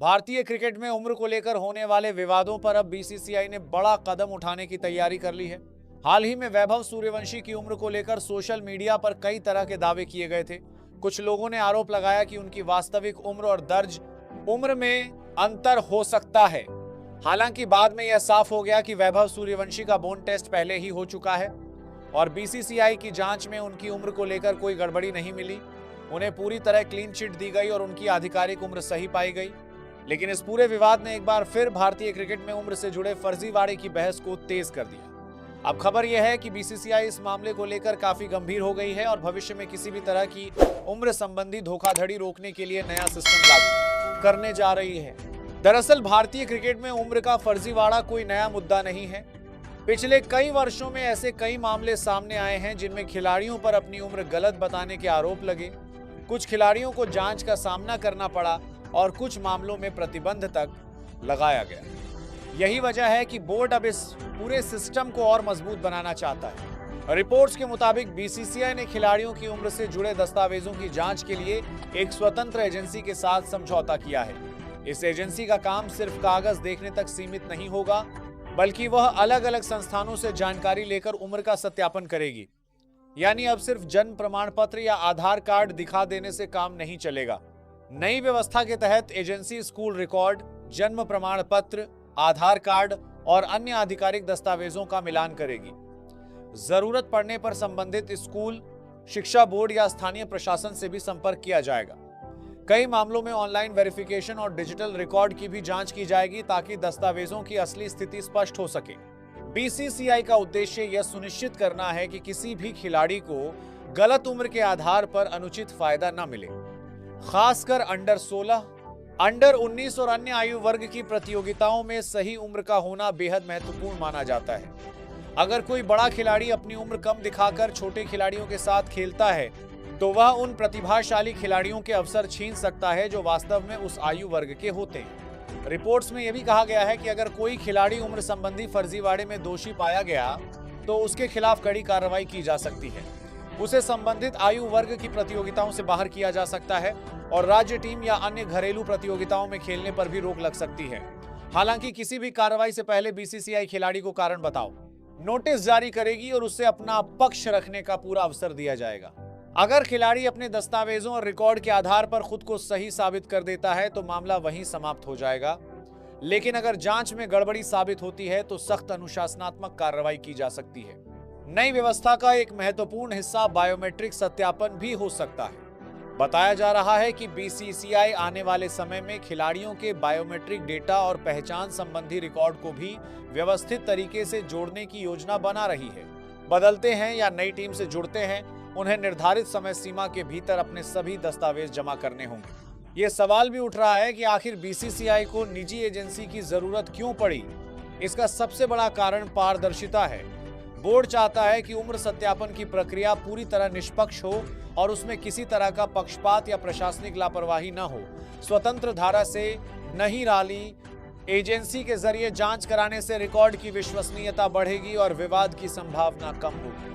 भारतीय क्रिकेट में उम्र को लेकर होने वाले विवादों पर अब बीसीसीआई ने बड़ा कदम उठाने की तैयारी कर ली है। हाल ही में वैभव सूर्यवंशी की उम्र को लेकर सोशल मीडिया पर कई तरह के दावे किए गए थे। कुछ लोगों ने आरोप लगाया कि उनकी वास्तविक उम्र और दर्ज उम्र में अंतर हो सकता है। हालांकि बाद में यह साफ हो गया कि वैभव सूर्यवंशी का बोन टेस्ट पहले ही हो चुका है और बीसीसीआई की जांच में उनकी उम्र को लेकर कोई गड़बड़ी नहीं मिली। उन्हें पूरी तरह क्लीन चिट दी गई और उनकी आधिकारिक उम्र सही पाई गई। लेकिन इस पूरे विवाद ने एक बार फिर भारतीय क्रिकेट में उम्र से जुड़े फर्जीवाड़े की बहस को तेज कर दिया। अब खबर यह है कि बीसीसीआई इस मामले को लेकर काफी गंभीर हो गई है और भविष्य में किसी भी तरह की उम्र संबंधी धोखाधड़ी रोकने के लिए नया सिस्टम लागू करने जा रही है। दरअसल भारतीय क्रिकेट में उम्र का फर्जीवाड़ा कोई नया मुद्दा नहीं है। पिछले कई वर्षों में ऐसे कई मामले सामने आए हैं जिनमें खिलाड़ियों पर अपनी उम्र गलत बताने के आरोप लगे। कुछ खिलाड़ियों को जांच का सामना करना पड़ा और कुछ मामलों में प्रतिबंध तक लगाया गया। यही वजह है कि बोर्ड अब इस पूरे सिस्टम को और मजबूत बनाना चाहता है। रिपोर्ट्स के मुताबिक बीसीसीआई ने खिलाड़ियों की उम्र से जुड़े दस्तावेजों की जांच के लिए एक स्वतंत्र एजेंसी के साथ समझौता किया है। इस एजेंसी का काम सिर्फ कागज देखने तक सीमित नहीं होगा, बल्कि वह अलग अलग संस्थानों से जानकारी लेकर उम्र का सत्यापन करेगी। यानी अब सिर्फ जन्म प्रमाण पत्र या आधार कार्ड दिखा देने से काम नहीं चलेगा। नई व्यवस्था के तहत एजेंसी स्कूल रिकॉर्ड, जन्म प्रमाण पत्र, आधार कार्ड और अन्य आधिकारिक दस्तावेजों का मिलान करेगी। जरूरत पड़ने पर संबंधित स्कूल, शिक्षा बोर्ड या स्थानीय प्रशासन से भी संपर्क किया जाएगा। कई मामलों में ऑनलाइन वेरिफिकेशन और डिजिटल रिकॉर्ड की भी जांच की जाएगी ताकि दस्तावेजों की असली स्थिति स्पष्ट हो सके। बीसीसीआई का उद्देश्य यह सुनिश्चित करना है कि किसी भी खिलाड़ी को गलत उम्र के आधार पर अनुचित फायदा न मिले। खासकर अंडर 16, अंडर 19 और अन्य आयु वर्ग की प्रतियोगिताओं में सही उम्र का होना बेहद महत्वपूर्ण माना जाता है। अगर कोई बड़ा खिलाड़ी अपनी उम्र कम दिखाकर छोटे खिलाड़ियों के साथ खेलता है तो वह उन प्रतिभाशाली खिलाड़ियों के अवसर छीन सकता है जो वास्तव में उस आयु वर्ग के होते हैं। रिपोर्ट्स में यह भी कहा गया है कि अगर कोई खिलाड़ी उम्र संबंधी फर्जीवाड़े में दोषी पाया गया तो उसके खिलाफ कड़ी कार्रवाई की जा सकती है। उसे संबंधित आयु वर्ग की प्रतियोगिताओं से बाहर किया जा सकता है और राज्य टीम या अन्य घरेलू प्रतियोगिताओं में खेलने पर भी रोक लग सकती है। हालांकि किसी भी कार्रवाई से पहले बीसीसीआई खिलाड़ी को कारण बताओ नोटिस जारी करेगी और उससे अपना पक्ष रखने का पूरा अवसर दिया जाएगा। अगर खिलाड़ी अपने दस्तावेजों और रिकॉर्ड के आधार पर खुद को सही साबित कर देता है तो मामला वहीं समाप्त हो जाएगा। लेकिन अगर जांच में गड़बड़ी साबित होती है तो सख्त अनुशासनात्मक कार्रवाई की जा सकती है। नई व्यवस्था का एक महत्वपूर्ण हिस्सा बायोमेट्रिक सत्यापन भी हो सकता है। बताया जा रहा है कि बीसीसीआई आने वाले समय में खिलाड़ियों के बायोमेट्रिक डेटा और पहचान संबंधी रिकॉर्ड को भी व्यवस्थित तरीके से जोड़ने की योजना बना रही है। बदलते हैं या नई टीम से जुड़ते हैं, उन्हें निर्धारित समय सीमा के भीतर अपने सभी दस्तावेज जमा करने होंगे। ये सवाल भी उठ रहा है कि आखिर बीसीसीआई को निजी एजेंसी की जरूरत क्यों पड़ी। इसका सबसे बड़ा कारण पारदर्शिता है। बोर्ड चाहता है कि उम्र सत्यापन की प्रक्रिया पूरी तरह निष्पक्ष हो और उसमें किसी तरह का पक्षपात या प्रशासनिक लापरवाही न हो। स्वतंत्र धारा से नहीं राली एजेंसी के जरिए जांच कराने से रिकॉर्ड की विश्वसनीयता बढ़ेगी और विवाद की संभावना कम होगी।